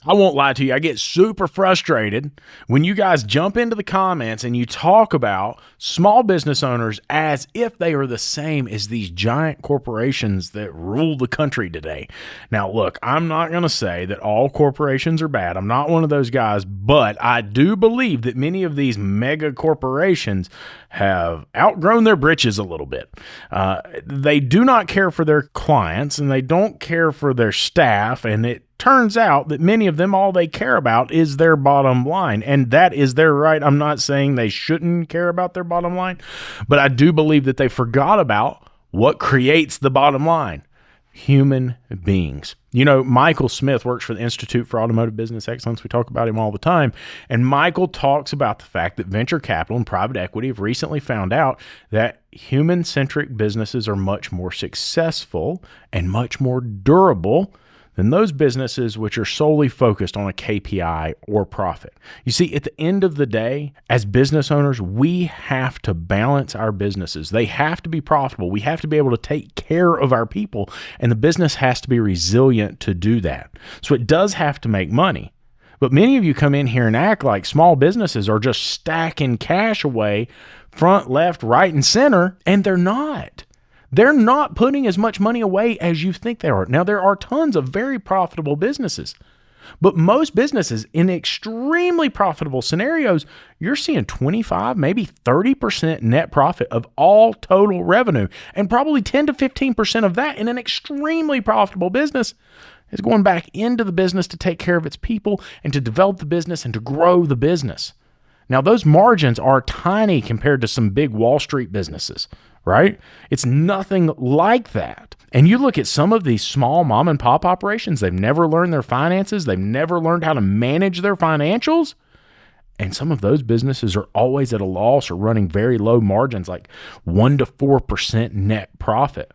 I won't lie to you. I get super frustrated when you guys jump into the comments and you talk about small business owners as if they are the same as these giant corporations that rule the country today. Now, look, I'm not going to say that all corporations are bad. I'm not one of those guys, but I do believe that many of these mega corporations have outgrown their britches a little bit. They do not care for their clients and they don't care for their staff, and it turns out that many of them, all they care about is their bottom line, and that is their right. I'm not saying they shouldn't care about their bottom line, but I do believe that they forgot about what creates the bottom line: human beings. You know, Michael Smith works for the Institute for Automotive Business Excellence. We talk about him all the time, and Michael talks about the fact that venture capital and private equity have recently found out that human-centric businesses are much more successful and much more durable than those businesses which are solely focused on a KPI or profit. You see, at the end of the day, as business owners, we have to balance our businesses. They have to be profitable. We have to be able to take care of our people, and the business has to be resilient to do that. So it does have to make money. But many of you come in here and act like small businesses are just stacking cash away front, left, right, and center, and they're not. They're not putting as much money away as you think they are. Now, there are tons of very profitable businesses, but most businesses in extremely profitable scenarios, you're seeing 25, maybe 30% net profit of all total revenue, and probably 10 to 15% of that in an extremely profitable business is going back into the business to take care of its people and to develop the business and to grow the business. Now, those margins are tiny compared to some big Wall Street businesses, right? It's nothing like that. And you look at some of these small mom and pop operations, they've never learned their finances. They've never learned how to manage their financials. And some of those businesses are always at a loss or running very low margins, like 1 to 4% net profit.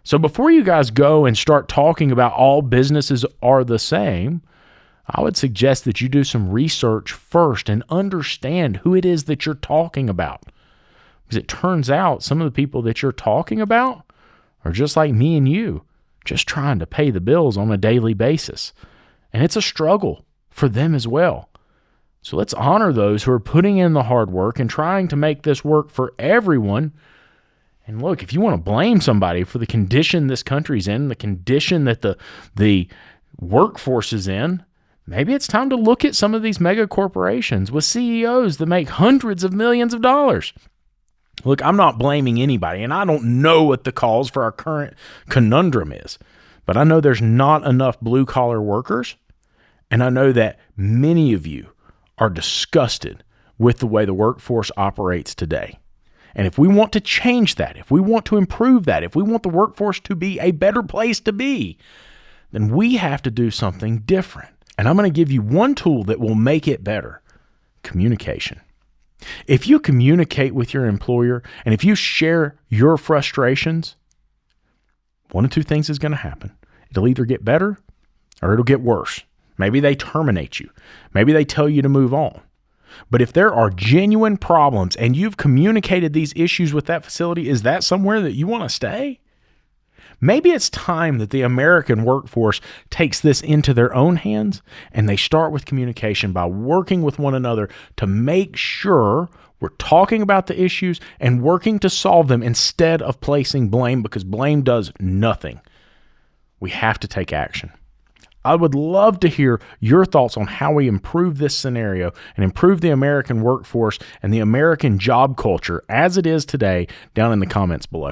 So before you guys go and start talking about all businesses are the same, I would suggest that you do some research first and understand who it is that you're talking about. Because it turns out some of the people that you're talking about are just like me and you, just trying to pay the bills on a daily basis. And it's a struggle for them as well. So let's honor those who are putting in the hard work and trying to make this work for everyone. And look, if you want to blame somebody for the condition this country's in, the condition that the workforce is in, maybe it's time to look at some of these mega corporations with CEOs that make hundreds of millions of dollars. Look, I'm not blaming anybody, and I don't know what the cause for our current conundrum is, but I know there's not enough blue-collar workers, and I know that many of you are disgusted with the way the workforce operates today. And if we want to change that, if we want to improve that, if we want the workforce to be a better place to be, then we have to do something different. And I'm going to give you one tool that will make it better: communication. If you communicate with your employer and if you share your frustrations, one of two things is going to happen. It'll either get better or it'll get worse. Maybe they terminate you. Maybe they tell you to move on. But if there are genuine problems and you've communicated these issues with that facility, is that somewhere that you want to stay? Maybe it's time that the American workforce takes this into their own hands and they start with communication by working with one another to make sure we're talking about the issues and working to solve them instead of placing blame, because blame does nothing. We have to take action. I would love to hear your thoughts on how we improve this scenario and improve the American workforce and the American job culture as it is today down in the comments below.